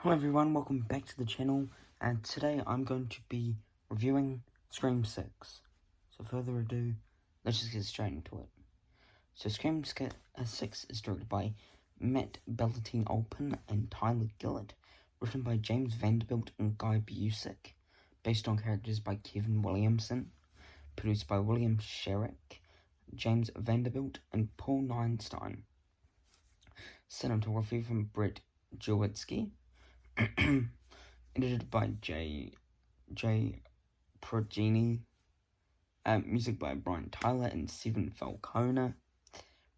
Hello everyone, welcome back to the channel, and today I'm going to be reviewing Scream 6. So further ado, let's just get straight into it. So Scream 6 is directed by Matt Ballantyne-Olpin and Tyler Gillett, written by James Vanderbilt and Guy Busick, based on characters by Kevin Williamson, produced by William Sherrick, James Vanderbilt, and Paul Neinstein. Cinematography from Brett Jawitsky. Edited by J. Progeny. Music by Brian Tyler and Stephen Falconer.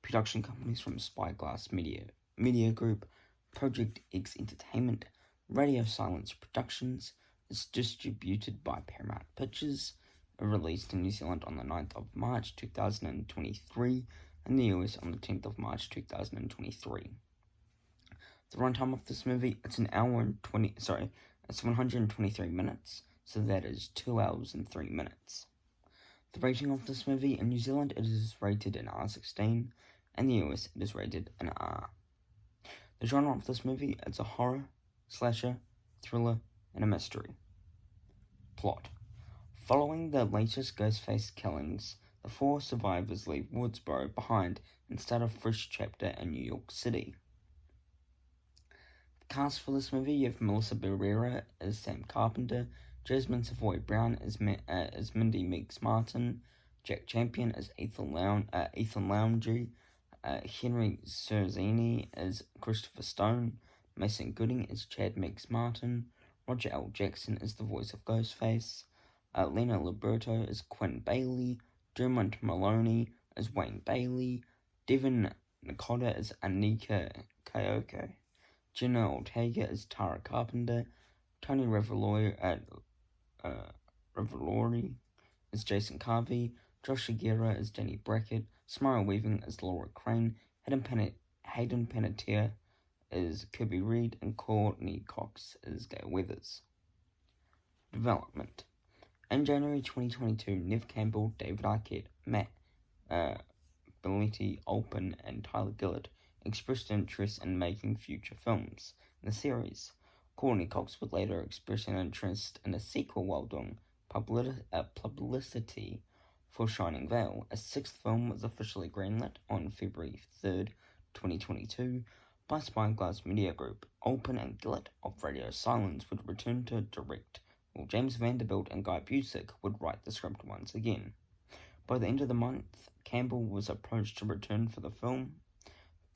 Production companies from Spyglass Media Group, Project X Entertainment, Radio Silence Productions. It's distributed by Paramount Pictures. Released in New Zealand on the 9th of March 2023 and the US on the 10th of March 2023. The runtime of this movie, it's 123 minutes, so that is 2 hours and 3 minutes. The rating of this movie, in New Zealand it is rated an R16, and the US it is rated an R. The genre of this movie, it's a horror, slasher, thriller, and a mystery. Plot. Following the latest Ghostface killings, the 4 survivors leave Woodsboro behind and start a fresh chapter in New York City. Cast for this movie, you have Melissa Barrera as Sam Carpenter, Jasmine Savoy Brown as Mindy Meeks Martin, Jack Champion as Ethan Loungy, Henry Cerzini as Christopher Stone, Mason Gooding as Chad Meeks Martin, Roger L. Jackson as the voice of Ghostface, Lena Liberto as Quinn Bailey, Dermot Maloney as Wayne Bailey, Devin Nakota as Anika Kyoko, Jenna Ortega as Tara Carpenter, Tony Revolori as Jason Carvey, Josh Aguirre as Danny Brackett, Samara Weaving as Laura Crane, Hayden Panettiere as Kirby Reed, and Courtney Cox as Gail Weathers. Development. In January 2022, Neve Campbell, David Arquette, Matt Ballantyne-Olpin, and Tyler Gillett expressed interest in making future films in the series. Courtney Cox would later express an interest in a sequel while doing publicity for Shining Vale. A 6th film was officially greenlit on February 3rd, 2022 by Spyglass Media Group. Olpin and Gillett of Radio Silence would return to direct, while James Vanderbilt and Guy Busick would write the script once again. By the end of the month, Campbell was approached to return for the film.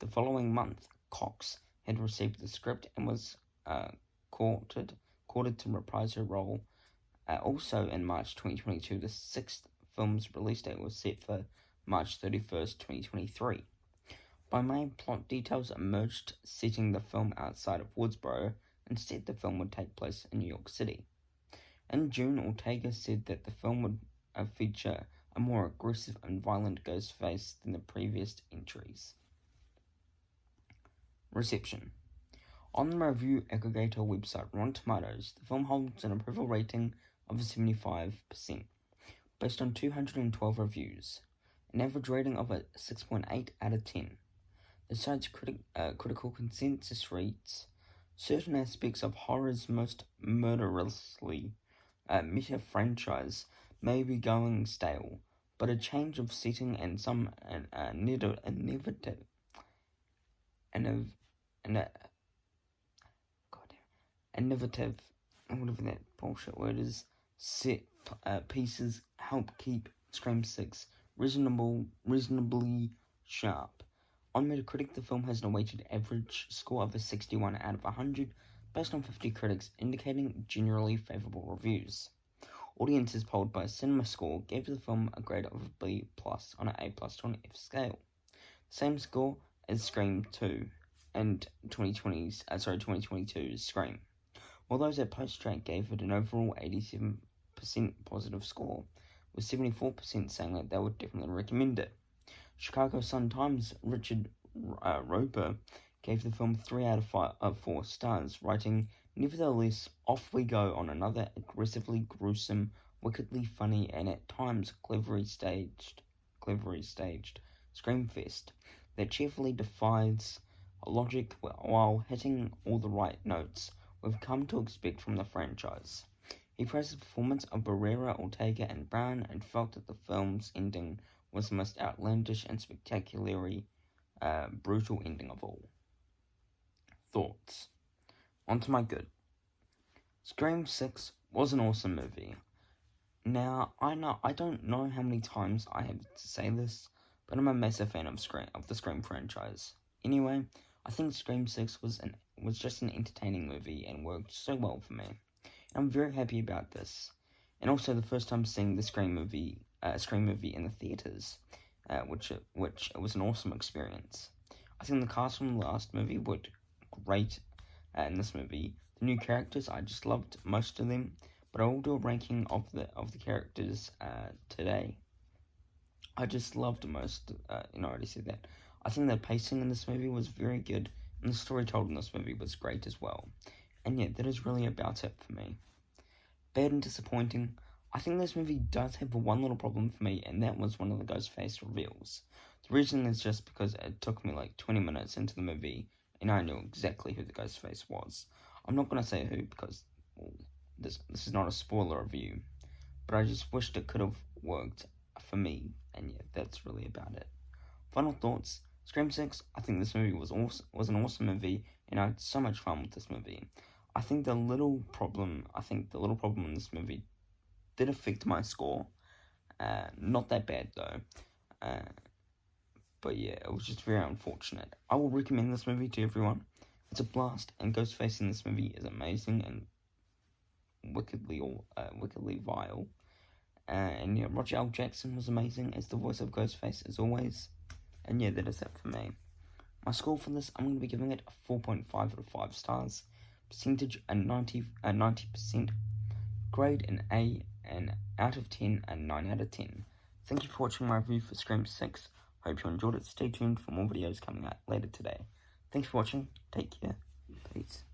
The following month, Cox had received the script and was courted to reprise her role. Also in March 2022, the 6th film's release date was set for March 31st, 2023. By May, plot details emerged setting the film outside of Woodsboro. Instead, the film would take place in New York City. In June, Ortega said that the film would feature a more aggressive and violent Ghostface than the previous entries. Reception. On the review aggregator website Rotten Tomatoes, the film holds an approval rating of 75%, based on 212 reviews, an average rating of a 6.8 out of 10. The site's critical consensus reads, certain aspects of horror's most murderously meta franchise may be going stale, but a change of setting and some innovative, whatever that bullshit word is, set pieces help keep Scream 6 reasonably sharp. On Metacritic, the film has an weighted average score of a 61 out of 100, based on 50 critics, indicating generally favourable reviews. Audiences polled by CinemaScore gave the film a grade of B+ on an A+ to an F scale. Same score as Scream 2 and 2022's Scream, while those at Post-Track gave it an overall 87% positive score, with 74% saying that they would definitely recommend it. Chicago Sun-Times' Richard Roeper gave the film 3 out of 4 stars, writing, "Nevertheless, off we go on another aggressively gruesome, wickedly funny, and at times cleverly staged screamfest that cheerfully defies logic while hitting all the right notes we've come to expect from the franchise. He praised the performance of Barrera, Ortega, and Brown and felt that the film's ending was the most outlandish and spectacularly brutal ending of all. Thoughts. On to my good. Scream 6 was an awesome movie. Now, I don't know how many times I have to say this, but I'm a massive fan of the Scream franchise. Anyway, I think Scream 6 was just an entertaining movie and worked so well for me. I'm very happy about this. And also the first time seeing the Scream movie in the theaters, which it was an awesome experience. I think the cast from the last movie worked great in this movie. The new characters, I just loved most of them, but I will do a ranking of the characters today. I just loved most. I already said that. I think the pacing in this movie was very good, and the story told in this movie was great as well. And yet, that is really about it for me. Bad and disappointing. I think this movie does have one little problem for me, and that was one of the Ghostface reveals. The reason is just because it took me like 20 minutes into the movie, and I knew exactly who the Ghostface was. I'm not going to say who because this is not a spoiler review, but I just wished it could have worked for me, and yeah, that's really about it. Final thoughts. Scream 6, I think this movie was an awesome movie, and I had so much fun with this movie. I think the little problem in this movie did affect my score. Not that bad though. But yeah, it was just very unfortunate. I will recommend this movie to everyone. It's a blast, and Ghostface in this movie is amazing and wickedly vile. And yeah, Roger L. Jackson was amazing as the voice of Ghostface as always. And yeah, that is it for me. My score for this, I'm going to be giving it a 4.5 out of 5 stars. Percentage a 90%. Grade an A, and out of 10 a 9 out of 10. Thank you for watching my review for Scream 6. Hope you enjoyed it. Stay tuned for more videos coming out later today. Thanks for watching. Take care. Peace.